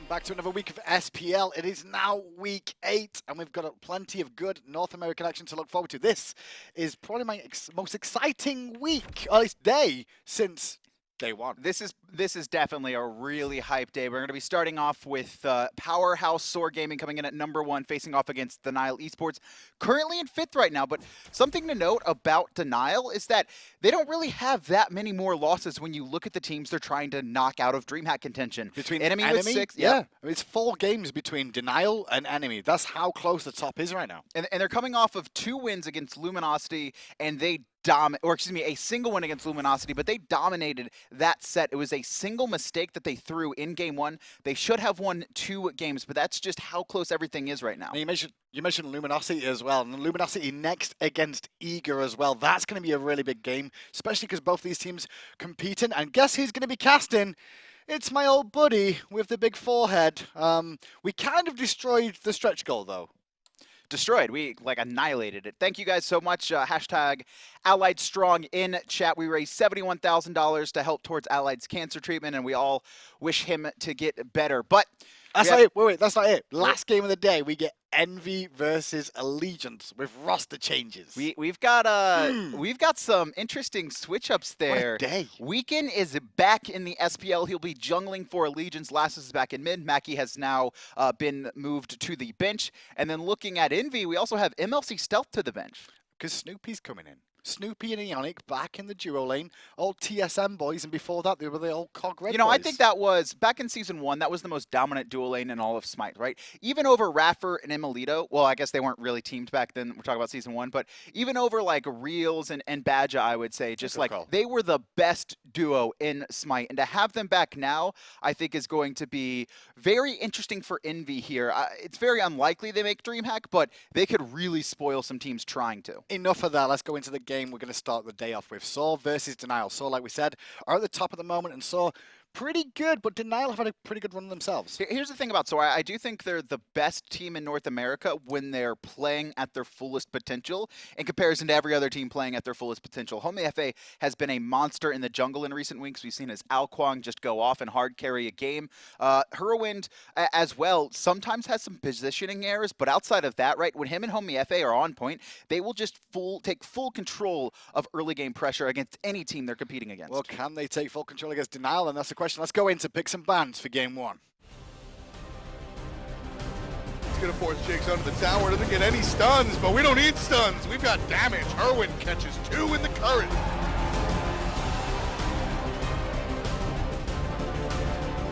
Back to another week of SPL. It is now week 8, and we've got plenty of good North American action to look forward to. This is probably my most exciting week, or at least day, since day one. This is definitely a really hype day. We're going to be starting off with powerhouse SoaR Gaming coming in at #1, facing off against Denial Esports, currently in 5th right now. But something to note about Denial is that they don't really have that many more losses when you look at the teams they're trying to knock out of DreamHack contention. Between Enemy with 6, yeah. I mean, it's 4 games between Denial and Enemy. That's how close the top is right now. And they're coming off of 2 wins against Luminosity, and they a single win against Luminosity, but they dominated that set. It was a single mistake that they threw in game 1. They should have won 2 games, but that's just how close everything is right now. You mentioned Luminosity as well, and Luminosity next against Eager as well. That's going to be a really big game, especially because both these teams competing. And guess who's going to be casting? It's my old buddy with the big forehead. We kind of destroyed the stretch goal, though. Destroyed. We annihilated it. Thank you guys so much. Hashtag Allied Strong in chat. We raised $71,000 to help towards Allied's cancer treatment, and we all wish him to get better. But that's not it. Wait, that's not it. Last game of the day, we get Envy versus Allegiance with roster changes. We've got some interesting switch ups there. What a day. Weekend is back in the SPL. He'll be jungling for Allegiance. Lassus is back in mid. Mackie has now been moved to the bench. And then looking at Envy, we also have MLC Stealth to the bench. Because Snoopy's coming in. Snoopy and Ionic back in the duo lane, old TSM boys, and before that they were the old Cog Red boys. I think that was, back in Season 1, that was the most dominant duo lane in all of Smite, right? Even over Raffer and Emilito, well, I guess they weren't really teamed back then, we're talking about Season 1, but even over Reels and Badja, I would say, just they were the best duo in Smite, and to have them back now, I think is going to be very interesting for Envy here. It's very unlikely they make DreamHack, but they could really spoil some teams trying to. Enough of that, let's go into the game. We're going to start the day off with SoaR versus Denial. SoaR, like we said, are at the top at the moment, and SoaR pretty good, but Denial have had a pretty good run themselves. Here's the thing about SoaR. I do think they're the best team in North America when they're playing at their fullest potential in comparison to every other team playing at their fullest potential. Homiefe has been a monster in the jungle in recent weeks. We've seen his Alquang just go off and hard carry a game. Hurriwind as well sometimes has some positioning errors, but outside of that, right, when him and Homiefe are on point, they will just take full control of early game pressure against any team they're competing against. Well, can they take full control against Denial? And that's the question. Let's go in to pick some bans for game 1. It's going to force Jigz under the tower. Doesn't get any stuns, but we don't need stuns. We've got damage. Hurriwind catches 2 in the current.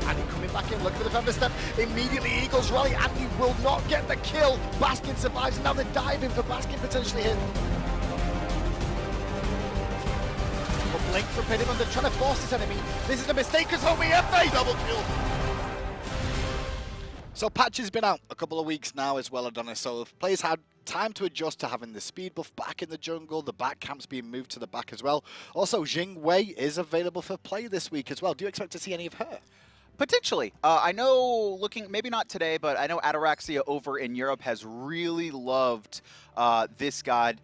Andy coming back in, looking for the Thunder Step. Immediately Eagles rally. Andy will not get the kill. Baskin survives, and now they're diving for Baskin potentially hit. Blink from Vetium, they're trying to force this enemy. This is a mistake because Homiefe double kill. So Patch has been out a couple of weeks now as well, Adonis. So the players had time to adjust to having the speed buff back in the jungle. The back camp's being moved to the back as well. Also, Jingwei is available for play this week as well. Do you expect to see any of her? Potentially. I know, maybe not today, but I know Ataraxia over in Europe has really loved this god.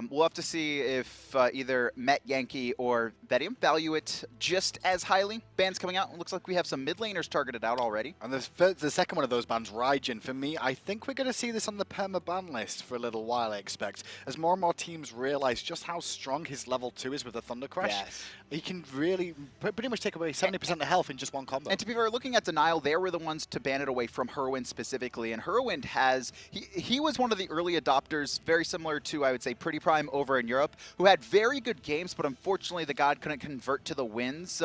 We'll have to see if either Metyankey or Vetium value it just as highly. Bans coming out. It looks like we have some mid laners targeted out already. And the second one of those bans, Raijin, for me, I think we're going to see this on the perma ban list for a little while, I expect, as more and more teams realize just how strong his level 2 is with the Thunder Crash. Yes. He can really pretty much take away 70% of health in just one combo. And to be fair, looking at Denial, they were the ones to ban it away from Hurriwind specifically. And Hurriwind he was one of the early adopters, very similar to, I would say, Pretty Prime over in Europe, who had very good games, but unfortunately the god couldn't convert to the wins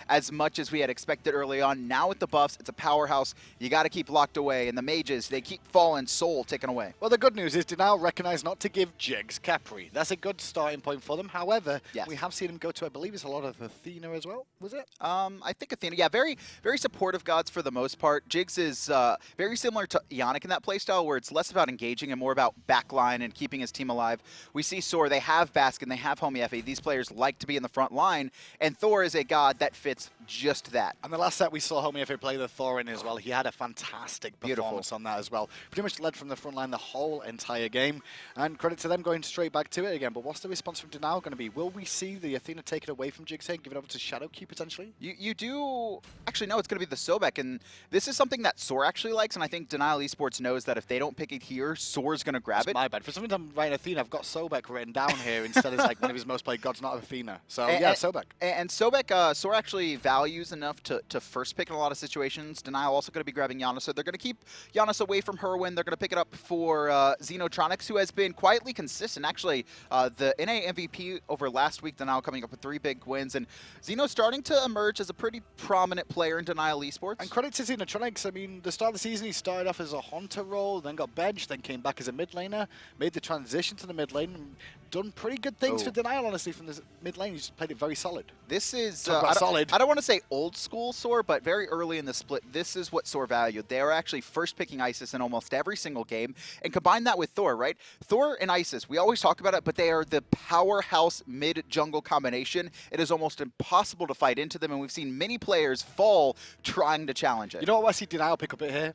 as much as we had expected early on. Now with the buffs, it's a powerhouse. You got to keep locked away. And the mages, they keep falling, soul taken away. Well, the good news is Denial recognize not to give Jigz Capri. That's a good starting point for them. However, yes, we have seen him go to, I believe it's a lot of Athena as well, was it? I think Athena, yeah, very, very supportive gods for the most part. Jigz is very similar to Ionic in that playstyle, where it's less about engaging and more about backline and keeping his team alive. We see SoaR, they have Baskin, they have Homiefe. These players like to be in the front line, and Thor is a god that fits just that. And the last set we saw Homiefe play the Thor in as well. He had a fantastic Beautiful. performance on that as well. Pretty much led from the front line the whole entire game. And credit to them going straight back to it again. But what's the response from Denial going to be? Will we see the Athena take it away from Jigz and give it over to Shadowq potentially? You do... Actually, no, it's going to be the Sobek. And this is something that SoaR actually likes. And I think Denial Esports knows that if they don't pick it here, SoaR's going to grab it. My bad. For some reason I'm writing Athena, I've got Sobek written down here instead of like one of his most played gods, not Athena. So Sobek. And Sobek, SoaR actually values enough to first pick in a lot of situations. Denial also going to be grabbing Janus. So they're going to keep Janus away from Hurriwind. They're going to pick it up for Xenotronics, who has been quietly consistent. Actually, the NA MVP over last week, Denial coming up with 3 big wins. And Xeno starting to emerge as a pretty prominent player in Denial Esports. And credit to Xenotronics. I mean, the start of the season, he started off as a Hunter role, then got benched, then came back as a mid laner, made the transition to the mid lane, and done pretty good things for Denial, honestly, from the mid lane. He's played it very solid. This is solid. I don't want to say old school SoaR, but very early in the split, this is what SoaR valued. They are actually first picking Isis in almost every single game, and combine that with Thor, right? Thor and Isis, we always talk about it, but they are the powerhouse mid-jungle combination. It is almost impossible to fight into them, and we've seen many players fall trying to challenge it. You know what I see Denial pick up it here?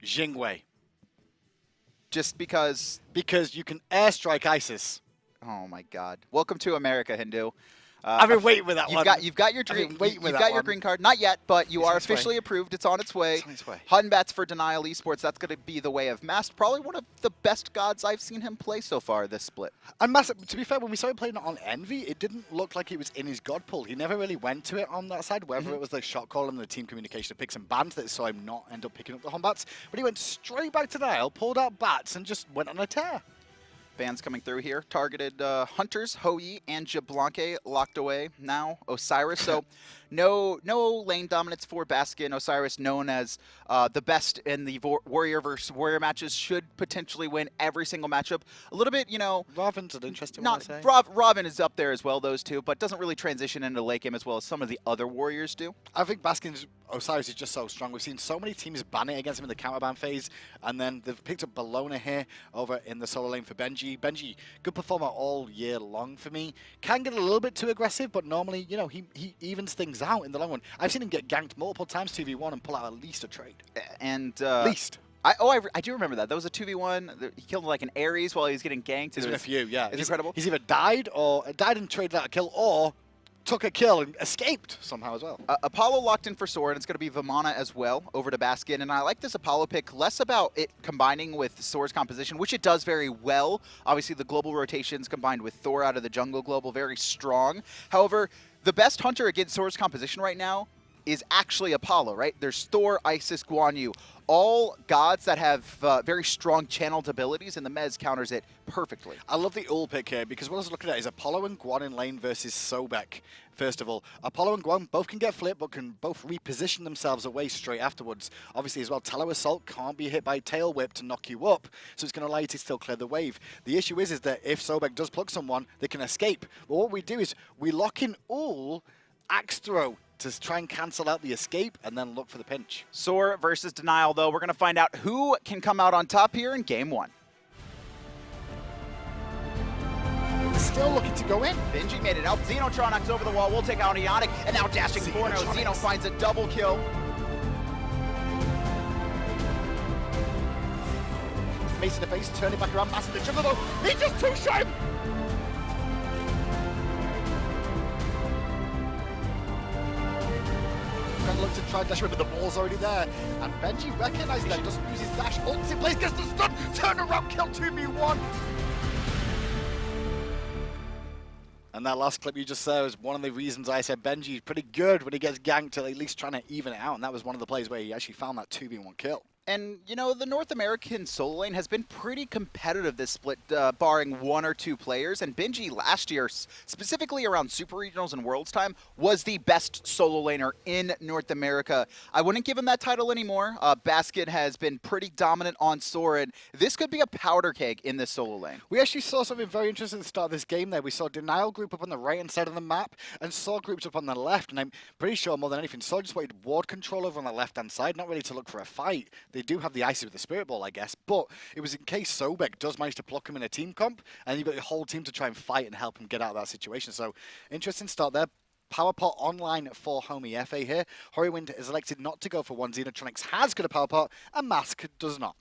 Jingwei. Just because... Because you can airstrike Isis. Oh my God. Welcome to America, Hindu. I've been waiting with that one. You've got your dream. You've got your green card. Not yet, but you are officially approved. It's on its way. It's on its way. Batz for Denial Esports. That's going to be the way of Mast. Probably one of the best gods I've seen him play so far this split. And Mast, to be fair, when we started playing it on Envy, it didn't look like it was in his god pool. He never really went to it on that side, whether it was the shot call and the team communication to pick some bans that saw him not end up picking up the Homebats. But he went straight back to Denial, pulled out Batz, and just went on a tear. Bans coming through here. Targeted Hunters, Hoi, and Jablanque locked away now. Osiris. So no lane dominance for Baskin. Osiris, known as the best in the Warrior versus Warrior matches, should potentially win every single matchup. A little bit, you know... Robin's an interesting one, I say. Robin is up there as well, those two, but doesn't really transition into late game as well as some of the other Warriors do. I think Baskin's Osiris is just so strong. We've seen so many teams ban it against him in the counterban phase, and then they've picked up Bellona here over in the solo lane for Benji. Benji, good performer all year long for me. Can get a little bit too aggressive, but normally, you know, he evens things out in the long run. I've seen him get ganked multiple times 2v1 and pull out at least a trade. And least. I do remember that. That was a 2v1. He killed like an Ares while he was getting ganked. There's been a few, yeah. It's incredible. He's either died and traded out a kill, or took a kill and escaped somehow as well. Apollo locked in for SoaR, and it's going to be Vamana as well over to Baskin. And I like this Apollo pick less about it combining with SoaR's composition, which it does very well. Obviously, the global rotations combined with Thor out of the jungle global, very strong. However, the best hunter against SoaR's composition right now is actually Apollo, right? There's Thor, Isis, Guan Yu, all gods that have very strong channeled abilities, and the Mez counters it perfectly. I love the Ullr pick here, because what I was looking at is Apollo and Guan in lane versus Sobek. First of all, Apollo and Guan both can get flipped, but can both reposition themselves away straight afterwards. Obviously as well, Tallow Assault can't be hit by Tail Whip to knock you up, so it's going to allow you to still clear the wave. The issue is that if Sobek does pluck someone, they can escape. But what we do is we lock in Ullr, Axe Throw, to try and cancel out the escape and then look for the pinch. SoaR versus Denial, though. We're going to find out who can come out on top here in Game 1. Still looking to go in. Benji made it out. Xenotronics over the wall. We'll take out Ionic, and now dashing Forno. Xeno finds a double kill. Mace in the face, turning back around, massive the jungle though. He just two-shot him! Look to try and dash him, but the ball's already there. And Benji recognizes that, doesn't use his dash, holds in place, gets the stun, turn around, kill 2v1. And that last clip you just saw is one of the reasons I said Benji's pretty good when he gets ganked, at least trying to even it out. And that was one of the plays where he actually found that 2v1 kill. And, you know, the North American solo lane has been pretty competitive this split, barring one or two players. And Benji last year, specifically around Super Regionals and Worlds time, was the best solo laner in North America. I wouldn't give him that title anymore. Baskin has been pretty dominant on SoaR, and this could be a powder keg in this solo lane. We actually saw something very interesting at the start of this game there. We saw Denial group up on the right-hand side of the map, and SoaR groups up on the left. And I'm pretty sure more than anything, SoaR just wanted ward control over on the left-hand side, not really to look for a fight. They do have the Icy with the Spirit Ball, I guess, but it was in case Sobek does manage to pluck him in a team comp, and you've got your whole team to try and fight and help him get out of that situation. So, interesting start there. power pot online for Homiefe here. Hurriwind is elected not to go for one. Xenotronics has got a power pot, and Mask does not.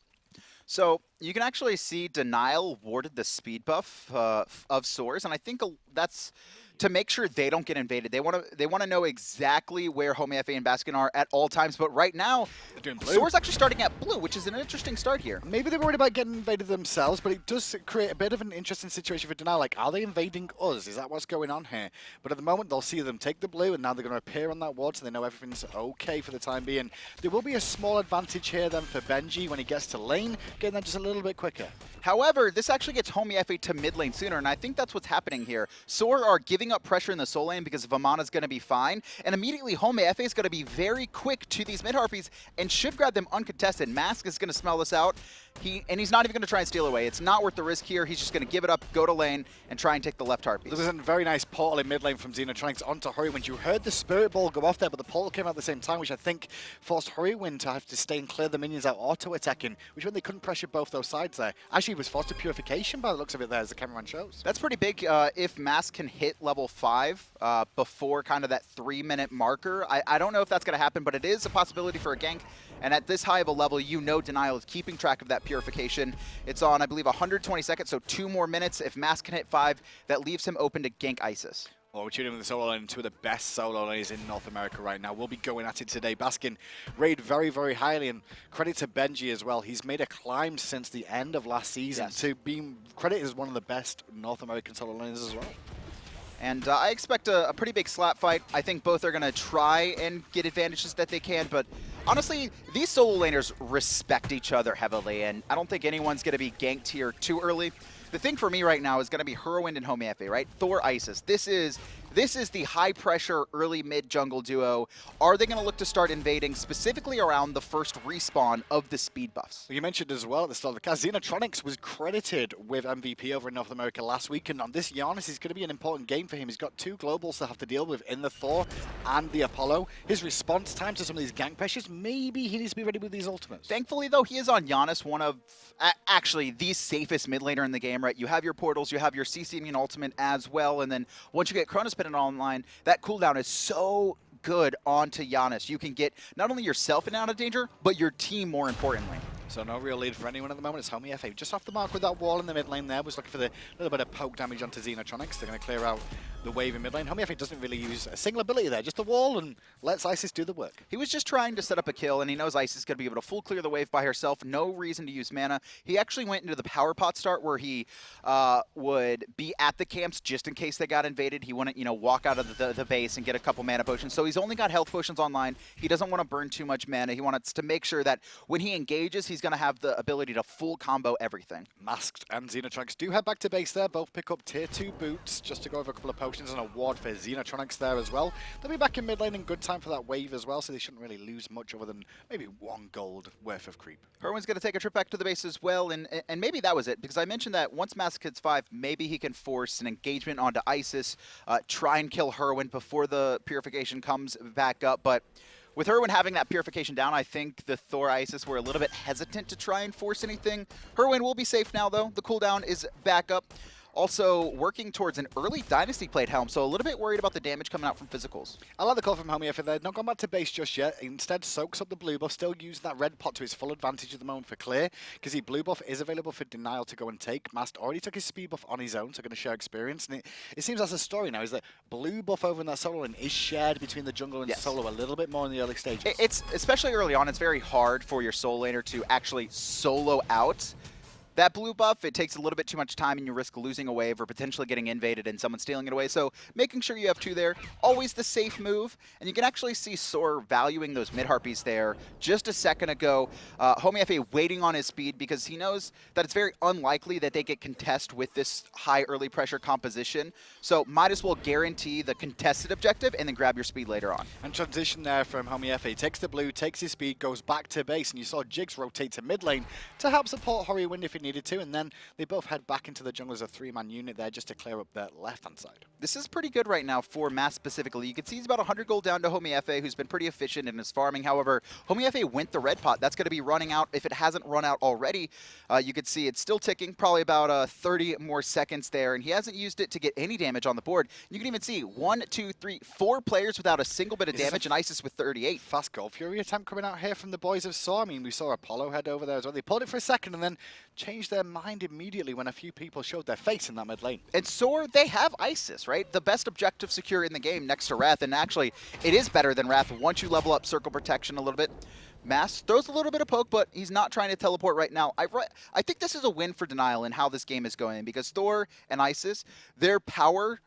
So you can actually see Denial warded the speed buff of SoaR's, and I think that's to make sure they don't get invaded. They want to know exactly where Homiefe and Baskin are at all times. But right now, SoaR's actually starting at blue, which is an interesting start here. Maybe they're worried about getting invaded themselves, but it does create a bit of an interesting situation for Denial. Like, are they invading us? Is that what's going on here? But at the moment, they'll see them take the blue, and now they're going to appear on that ward, so they know everything's okay for the time being. There will be a small advantage here then for Benji when he gets to lane, getting there just a little bit quicker. However, this actually gets Homiefe to mid lane sooner, and I think that's what's happening here. SoaR are giving up pressure in the soul lane because Vamana's going to be fine, and immediately Homiefe is going to be very quick to these mid harpies and should grab them uncontested. Mask is going to smell this out, and he's not even going to try and steal away. It's not worth the risk here. He's just going to give it up, go to lane, and try and take the left harpies. There was a very nice portal in mid lane from Xenotronics onto Hurriwind. You heard the Spirit Ball go off there, but the portal came out at the same time, which I think forced Hurriwind to have to stay and clear the minions out auto-attacking, which meant they couldn't pressure both those sides there. Actually, it was forced to Purification by the looks of it there, as the cameraman shows. That's pretty big if Mask can hit level 5 before kind of that 3-minute marker. I don't know if that's going to happen, but it is a possibility for a gank. And at this high of a level, you know Denial is keeping track of that Purification. It's on, I believe, 120 seconds, so 2 more minutes. If Mask can hit 5, that leaves him open to gank Isis. Well, we're tuning in with the solo lane, two of the best solo lanes in North America right now. We'll be going at it today. Baskin rated very, very highly, and credit to Benji as well. He's made a climb since the end of last season to being credited as one of the best North American solo lanes as well. And I expect a pretty big slap fight. I think both are going to try and get advantages that they can, but honestly, these solo laners respect each other heavily, and I don't think anyone's going to be ganked here too early. The thing for me right now is going to be Hurriwind and Homiefe, right? Thor, Isis. This is the high-pressure early-mid jungle duo. Are they going to look to start invading specifically around the first respawn of the speed buffs? Well, you mentioned as well at the start of the cast, Xenotronics was credited with MVP over in North America last week, and on this Janus is going to be an important game for him. He's got 2 globals to have to deal with in the Thor and the Apollo. His response time to some of these gank pressures, maybe he needs to be ready with these ultimates. Thankfully, though, he is on Janus, one of actually the safest mid laner in the game, right? You have your portals, you have your CC immune ultimate as well, and then once you get Chronos Pendant online, that cooldown is so good onto Janus. You can get not only yourself in and out of danger, but your team more importantly. So no real lead for anyone at the moment. It's Homiefe just off the mark with that wall in the mid lane there. Was looking for the little bit of poke damage onto Xenotronics. They're going to clear out the wave in mid lane. Homiefe doesn't really use a single ability there, just a wall, and lets Isis do the work. He was just trying to set up a kill, and he knows Isis is going to be able to full clear the wave by herself. No reason to use mana. He actually went into the power pot start where he would be at the camps just in case they got invaded. He wouldn't, walk out of the base and get a couple mana potions. So he's only got health potions online. He doesn't want to burn too much mana. He wants to make sure that when he engages, he's going to have the ability to full combo everything. Masked and Xenotronics do head back to base there. Both pick up tier 2 boots just to go over a couple of potions and a ward for Xenotronics there as well. They'll be back in mid lane in good time for that wave as well, so they shouldn't really lose much other than maybe 1 gold worth of creep. Hurriwind's going to take a trip back to the base as well, and maybe that was it, because I mentioned that once Mask hits 5, maybe he can force an engagement onto Isis, try and kill Hurriwind before the Purification comes back up, but with Hurriwind having that Purification down, I think the Thor Isis were a little bit hesitant to try and force anything. Hurriwind will be safe now, though. The cooldown is back up. Also working towards an early Dynasty plate helm, so a little bit worried about the damage coming out from physicals. I like the call from Homiefe there. Not gone back to base just yet. Instead, soaks up the blue buff, still using that red pot to his full advantage at the moment for clear, because the blue buff is available for Denial to go and take. Mast already took his speed buff on his own, so going to share experience. And it seems that's a story now, is that blue buff over in that solo lane is shared between the jungle and solo a little bit more in the early stages. It's, especially early on, it's very hard for your solo laner to actually solo out that blue buff. It takes a little bit too much time and you risk losing a wave or potentially getting invaded and someone stealing it away. So making sure you have 2 there, always the safe move. And you can actually see SoaR valuing those mid-harpies there just a second ago. Homiefe waiting on his speed because he knows that it's very unlikely that they get contest with this high early pressure composition. So might as well guarantee the contested objective and then grab your speed later on. And transition there from Homiefe. Takes the blue, takes his speed, goes back to base. And you saw Jigz rotate to mid lane to help support Hurriwind if he needed to, and then they both head back into the jungle as a 3-man unit there just to clear up their left-hand side. This is pretty good right now for Mass specifically. You can see he's about 100 gold down to Homiefe, who's been pretty efficient in his farming. However, Homiefe went the red pot. That's going to be running out. If it hasn't run out already, you can see it's still ticking, probably about 30 more seconds there, and he hasn't used it to get any damage on the board. You can even see 1, 2, 3, 4 players without a single bit of damage, and Isis with 38. Fast Gold Fury attempt coming out here from the boys of SoaR. I mean, we saw Apollo head over there as well. They pulled it for a second and then changed their mind immediately when a few people showed their face in that mid lane. And SoaR, they have Isis, right? The best objective secure in the game next to Wrath, and actually, it is better than Wrath once you level up Circle Protection a little bit. Mass throws a little bit of poke, but he's not trying to teleport right now. I think this is a win for Denial in how this game is going, because Thor and Isis, their power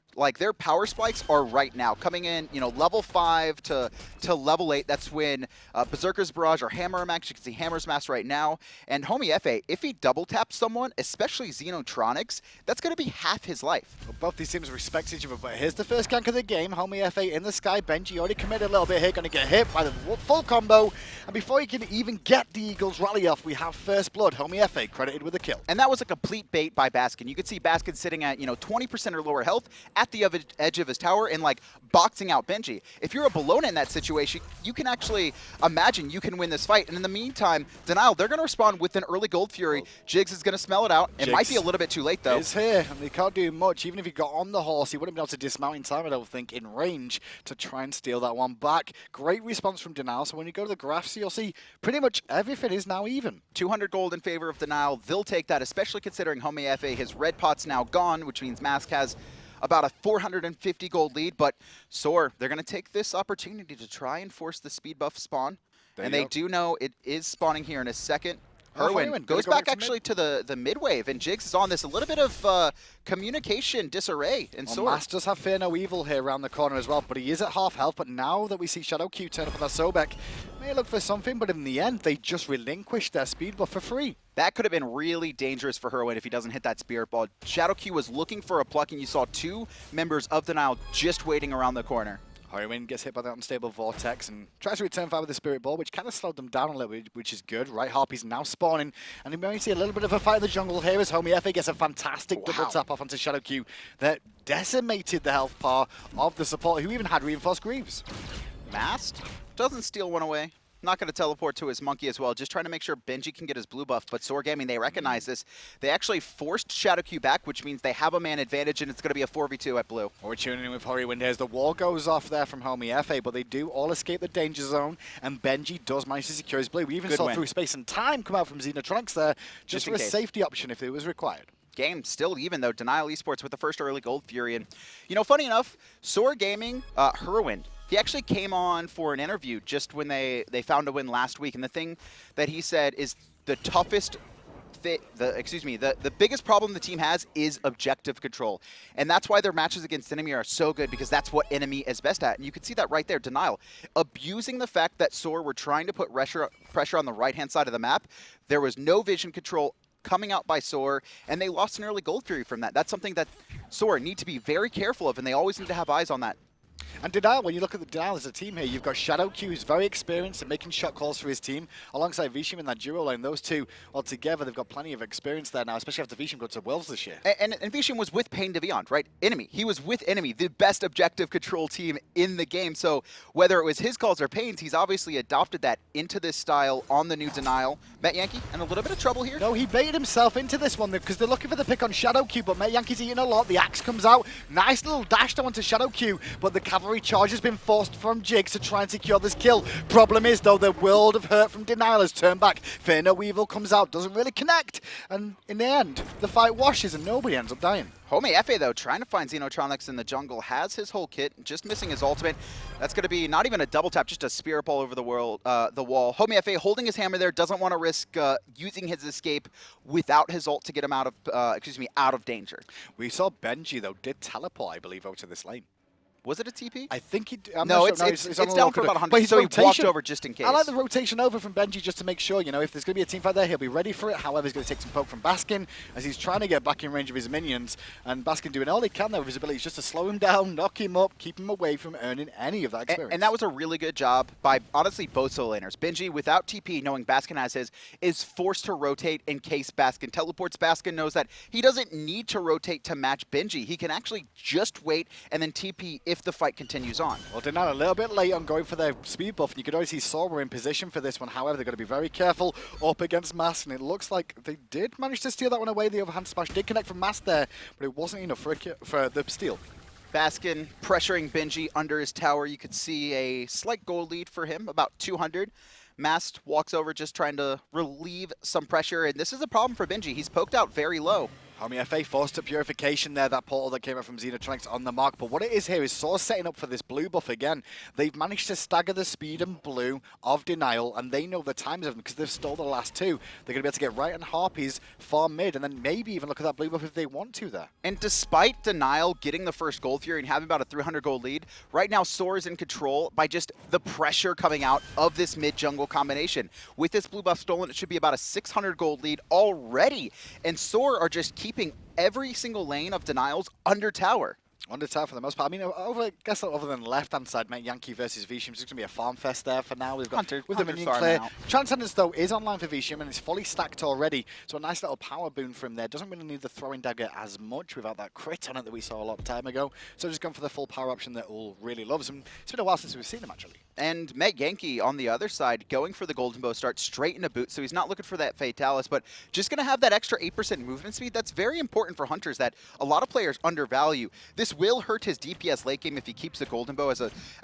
spikes are right now coming in, you know, level 5 to level 8. That's when Berserker's Barrage or Hammer Max. You can see Hammer's Mass right now. And Homiefe, if he double taps someone, especially Xenotronics, that's going to be half his life. Well, both these teams respect each other, but here's the first gank of the game. Homiefe in the sky. Benji already committed a little bit here, going to get hit by the full combo. And before he can even get the Eagles rally off, we have first blood. Homiefe credited with a kill. And that was a complete bait by Baskin. You could see Baskin sitting at, 20% or lower health at the edge of his tower and like boxing out Benji. If you're a Bellona in that situation, you can actually imagine you can win this fight. And in the meantime, Denial, they're going to respond with an early Gold Fury. Jigz is going to smell it out. It might be a little bit too late though. He's here and they can't do much. Even if he got on the horse, he wouldn't be able to dismount in time, I don't think, in range to try and steal that one back. Great response from Denial. So when you go to the graphs, you'll see pretty much everything is now even. 200 gold in favor of Denial. They'll take that, especially considering Homiefe, his red pot's now gone, which means Mask has about a 450 gold lead, but SoaR, they're going to take this opportunity to try and force the speed buff spawn. And they do know it is spawning here in a second. Hurriwind goes back actually to the mid wave, and Jigz is on this. A little bit of communication disarray in SoaR. Mass does have Fear No Evil here around the corner as well, but he is at half health. But now that we see Shadowq turn up on that Sobek, may look for something, but in the end, they just relinquished their speed buff for free. That could have been really dangerous for Hurriwind if he doesn't hit that Spirit Ball. Shadowq was looking for a pluck, and you saw 2 members of Denial just waiting around the corner. Hurriwind gets hit by that unstable Vortex and tries to return fire with the Spirit Ball, which kind of slowed them down a little bit, which is good. Right, Harpy's now spawning, and we may see a little bit of a fight in the jungle here as Homiefe gets a fantastic double tap off onto Shadowq that decimated the health bar of the support, who even had reinforced Greaves. Mast doesn't steal one away. Not going to teleport to his monkey as well, just trying to make sure Benji can get his blue buff. But SoaR Gaming, they recognize this. They actually forced Shadowq back, which means they have a man advantage, and it's going to be a 4v2 at blue. We're tuning in with Hurriwind as the wall goes off there from Homiefe, but they do all escape the danger zone, and Benji does manage to secure his blue. We even saw through space and time come out from Xenotronics there, just for a safety option if it was required. Game still even, though. Denial Esports with the first early Gold Fury. And, funny enough, SoaR Gaming, Hurriwind, he actually came on for an interview just when they found a win last week. And the thing that he said is the toughest, the biggest problem the team has is objective control. And that's why their matches against enemy are so good, because that's what enemy is best at. And you can see that right there, Denial. Abusing the fact that SoaR were trying to put pressure on the right-hand side of the map. There was no vision control coming out by SoaR, and they lost an early Gold Fury from that. That's something that SoaR need to be very careful of, and they always need to have eyes on that. And Denial, when you look at the Denial as a team here, you've got Shadowq, who's very experienced at making shot calls for his team, alongside Vetium in that duo lane. Those two, all together, they've got plenty of experience there now, especially after Vetium got to Worlds this year. And Vetium was with Pain to Beyond, right? Enemy. He was with Enemy, the best objective control team in the game. So whether it was his calls or Pain's, he's obviously adopted that into this style on the new Denial. Metyankey in a little bit of trouble here. No, he baited himself into this one because they're looking for the pick on Shadowq, but Metyankey's eating a lot. The axe comes out. Nice little dash down onto Shadowq, but the cavalry charge has been forced from Jigz to try and secure this kill. Problem is, though, the world of hurt from Denial has turned back. Fear No Evil comes out, doesn't really connect, and in the end, the fight washes and nobody ends up dying. Homiefe, though, trying to find Xenotronics in the jungle, has his whole kit, just missing his ultimate. That's going to be not even a double tap, just a Spirit Ball over the wall. Homiefe holding his hammer there, doesn't want to risk using his escape without his ult to get him out of danger. We saw Benji, though, did teleport, I believe, out to this lane. Was it a TP? I think he. I'm No, not sure. it's on the down low for corner. about 100, But his so he walked rotation- over just in case. I like the rotation over from Benji just to make sure, you know, if there's going to be a team fight there, he'll be ready for it. However, he's going to take some poke from Baskin as he's trying to get back in range of his minions. And Baskin doing all he can there with his abilities just to slow him down, knock him up, keep him away from earning any of that experience. And that was a really good job by, honestly, both solo laners. Benji, without TP, knowing Baskin has his, is forced to rotate in case Baskin teleports. Baskin knows that he doesn't need to rotate to match Benji. He can actually just wait and then TP if the fight continues on. Well, they're now a little bit late on going for their speed buff, and you could always see SoaR in position for this one. However, they've got to be very careful up against Mass, and it looks like they did manage to steal that one away. The overhand smash did connect from Mass there, but it wasn't enough for the steal. Baskin pressuring Benji under his tower. You could see a slight goal lead for him, about 200. Mast walks over just trying to relieve some pressure, and this is a problem for Benji. He's poked out very low. Homiefe forced to purification there, that portal that came out from Xenotronics on the mark. But what it is here is SoaR setting up for this blue buff again. They've managed to stagger the speed and blue of Denial, and they know the times of them because they've stole the last two. They're going to be able to get right on Harpies far mid, and then maybe even look at that blue buff if they want to there. And despite Denial getting the first Gold Fury and having about a 300 gold lead, right now SoaR is in control by just the pressure coming out of this mid-jungle combination. With this blue buff stolen, it should be about a 600 gold lead already. And SoaR are just keeping every single lane of Denials under tower. Under tower for the most part. I mean, I guess other than the left-hand side, Metyankey versus Vetium, it's going to be a farm fest there for now. We've got Hunter, with the Hunter's minion clear. farming out. Transcendence, though, is online for Vetium, and it's fully stacked already. So a nice little power boon from there. Doesn't really need the throwing dagger as much without that crit on it that we saw a lot of time ago. So just gone for the full power option that Ullr really loves. And it's been a while since we've seen him, actually. And Metyankey on the other side going for the Golden Bow start straight into boot, so he's not looking for that Fatalis, but just going to have that extra 8% movement speed. That's very important for Hunters that a lot of players undervalue. This will hurt his DPS late game if he keeps the Golden Bow as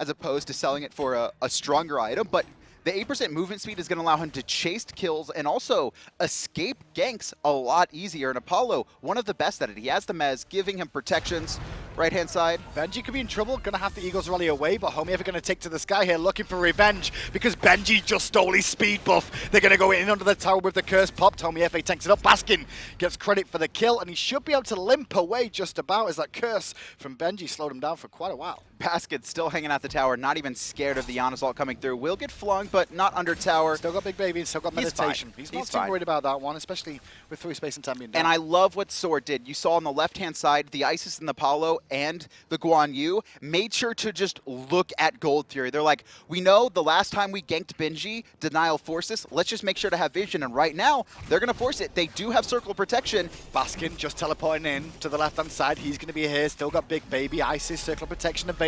opposed to selling it for a stronger item, but the 8% movement speed is going to allow him to chase kills and also escape ganks a lot easier. And Apollo, one of the best at it. He has the Mez, giving him protections. Right-hand side. Benji could be in trouble. Going to have the Eagles rally away, but Homiefe are going to take to the sky here looking for revenge because Benji just stole his speed buff. They're going to go in under the tower with the curse popped. Homiefe tanks it up. Baskin gets credit for the kill, and he should be able to limp away just about as that curse from Benji slowed him down for quite a while. Baskin still hanging out the tower, not even scared of the Janus ult coming through. Will get flung, but not under tower. Still got Big Baby, still got Meditation. He's not too worried about that one, especially with 3 space and time being down. And I love what SoaR did. You saw on the left-hand side, the Isis and the Apollo and the Guan Yu made sure to just look at Gold Fury. They're like, we know the last time we ganked Benji, Denial forced us. Let's just make sure to have vision. And right now, they're going to force it. They do have circle protection. Baskin just teleporting in to the left-hand side. He's going to be here. Still got Big Baby. Isis, circle of protection available.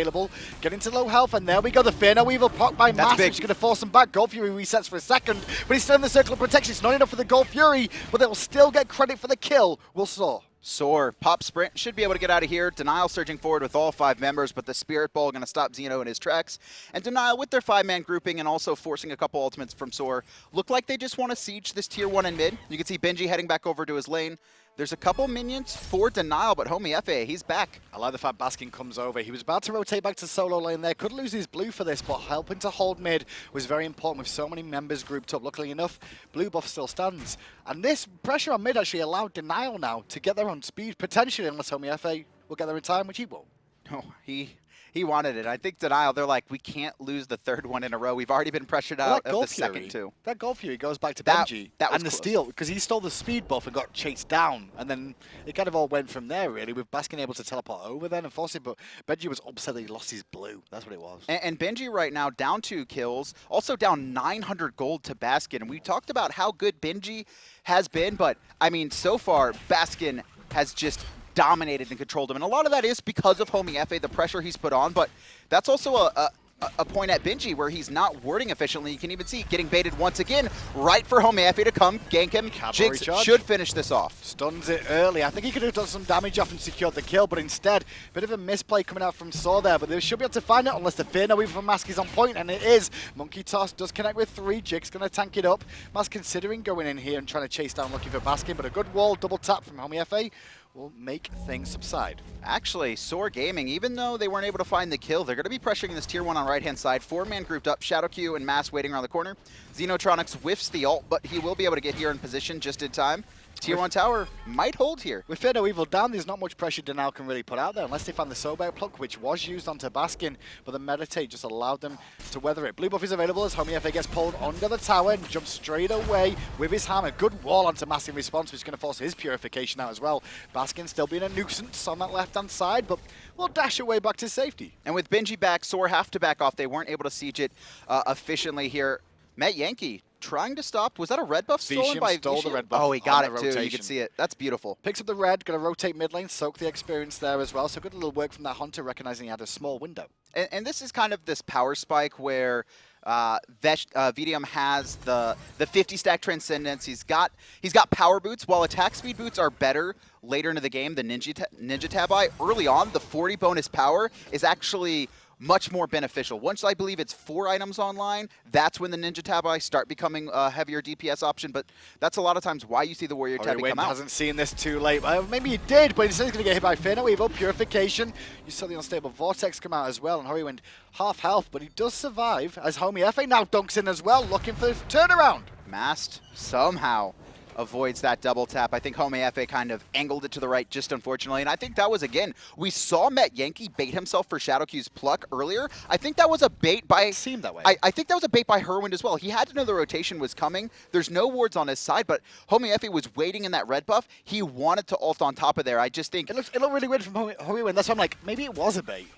Getting to low health, and there we go. The Fear No Evil proc by Mass, which is going to force him back. Gold Fury resets for a second, but he's still in the circle of protection. It's not enough for the Gold Fury, but they'll still get credit for the kill. We'll SoaR. SoaR, pop sprint, should be able to get out of here. Denial surging forward with all 5 members, but the Spirit Ball going to stop Xeno in his tracks. And Denial with their 5-man grouping and also forcing a couple ultimates from SoaR. Look like they just want to siege this tier 1 in mid. You can see Benji heading back over to his lane. There's a couple minions for Denial, but Homiefe, he's back. I like the fact Baskin comes over. He was about to rotate back to solo lane there. Could lose his blue for this, but helping to hold mid was very important with so many members grouped up. Luckily enough, blue buff still stands. And this pressure on mid actually allowed Denial now to get their own speed, potentially, unless Homiefe will get there in time, which he won't. Oh, he wanted it. I think Denial, they're like, we can't lose the 3rd one in a row. We've already been pressured out of the second 2. That Gold Fury goes back to Benji that was and the close. steal, because he stole the speed buff and got chased down. And then it kind of all went from there, really, with Baskin able to teleport over then and force it. But Benji was upset that he lost his blue. That's what it was. And Benji right now down 2 kills, also down 900 gold to Baskin. And we talked about how good Benji has been, but, I mean, so far, Baskin has just dominated and controlled him. And a lot of that is because of Homiefe, the pressure he's put on, but that's also a point at Benji where he's not warding efficiently. You can even see getting baited once again, right for Homiefe to come gank him. Jigz should finish this off. Stuns it early. I think he could have done some damage off and secured the kill, but instead, bit of a misplay coming out from SoaR there, but they should be able to find it unless the Fear No Evil from Mask is on point, and it is. Monkey Toss does connect with 3. Jigz going to tank it up. Mask considering going in here and trying to chase down looking for Baskin, but a good wall double tap from Homiefe will make things subside. Actually, SoaR Gaming, even though they weren't able to find the kill, they're going to be pressuring this tier 1 on right-hand side. 4-man grouped up, Shadowq and Mass waiting around the corner. Xenotronics whiffs the ult, but he will be able to get here in position just in time. Tier 1 tower might hold here. With Fear No Evil down, there's not much pressure Denial can really put out there unless they find the Sobek pluck, which was used onto Baskin, but the Meditate just allowed them to weather it. Blue buff is available as Homiefe gets pulled under the tower and jumps straight away with his hammer. Good wall onto Massive Response, which is going to force his purification out as well. Baskin still being a nuisance on that left-hand side, but will dash away back to safety. And with Benji back, SoaR have to back off. They weren't able to siege it efficiently here. Metyankey trying to stop. Was that a red buff stolen by stole the red buff. Oh, he got it on the too. You rotation. can see it. That's beautiful. Picks up the red, going to rotate mid lane, soak the experience there as well. So good little work from that Hunter, recognizing he had a small window. And this is kind of this power spike where Vetium has the 50 stack Transcendence. He's got power boots, while attack speed boots are better later into the game than Ninja Tabi. Early on, the 40 bonus power is actually much more beneficial. Once I believe it's 4 items online, that's when the Ninja Tabi start becoming a heavier DPS option, but that's a lot of times why you see the Warrior Tabi come out. Hasn't seen this too late. Maybe he did, but he's going to get hit by Fear No Evil. Purification. You saw the Unstable Vortex come out as well, and Hurriwind half health, but he does survive as Homiefe now dunks in as well, looking for the turnaround. Mast somehow avoids that double tap. I think Homiefe kind of angled it to the right, just unfortunately. And I think that was, again, we saw Metyankey bait himself for Shadowq's pluck earlier. I think that was a bait by... It seemed that way. I think that was a bait by Hurriwind as well. He had to know the rotation was coming. There's no wards on his side, but Homiefe was waiting in that red buff. He wanted to ult on top of there. I just think... It looked really weird from Hurriwind. That's why I'm like, maybe it was a bait.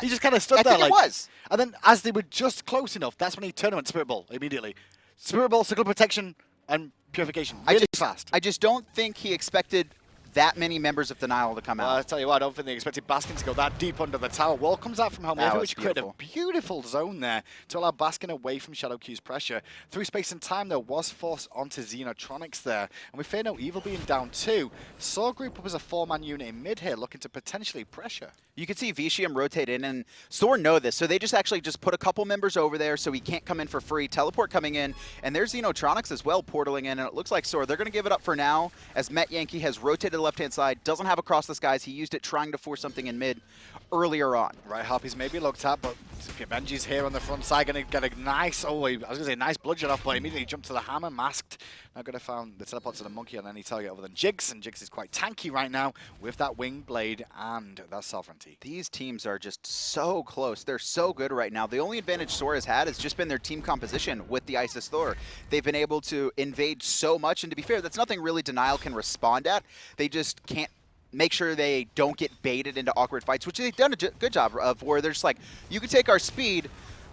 He just kind of stood I there think like... it was. And then as they were just close enough, that's when he turned on Spirit Ball immediately. Spirit Ball, Signal Protection, and Purification. Really fast. I just don't think he expected that many members of Denial to come out. I'll tell you what, I don't think they expected Baskin to go that deep under the tower. Wall comes out from Homiefe, which created a beautiful zone there to allow Baskin away from Shadowq's pressure. Through space and time, though, was forced onto Xenotronics there. And with Fear No Evil being down too, SoaR group up as a 4-man unit in mid here, looking to potentially pressure. You can see Vetium rotate in, and SoaR know this, so they just put a couple members over there so he can't come in for free. Teleport coming in, and there's Xenotronics as well portaling in, and it looks like SoaR, they're going to give it up for now, as Metyankey has rotated to the left-hand side, doesn't have across the skies. He used it trying to force something in mid earlier on. Right, Harpy's maybe looked at, but Benji's here on the front side, going to get a nice, I was going to say nice bludgeon off, but immediately jumped to the hammer, masked. Now going to find the teleport to the monkey on any target other than Jigz, and Jigz is quite tanky right now with that wing blade and that sovereignty. These teams are just so close. They're so good right now. The only advantage SoaR has had has just been their team composition with the Isis Thor. They've been able to invade so much, and to be fair, that's nothing really Denial can respond at. They just can't make sure they don't get baited into awkward fights, which they've done a good job of, where they're just like, you can take our speed,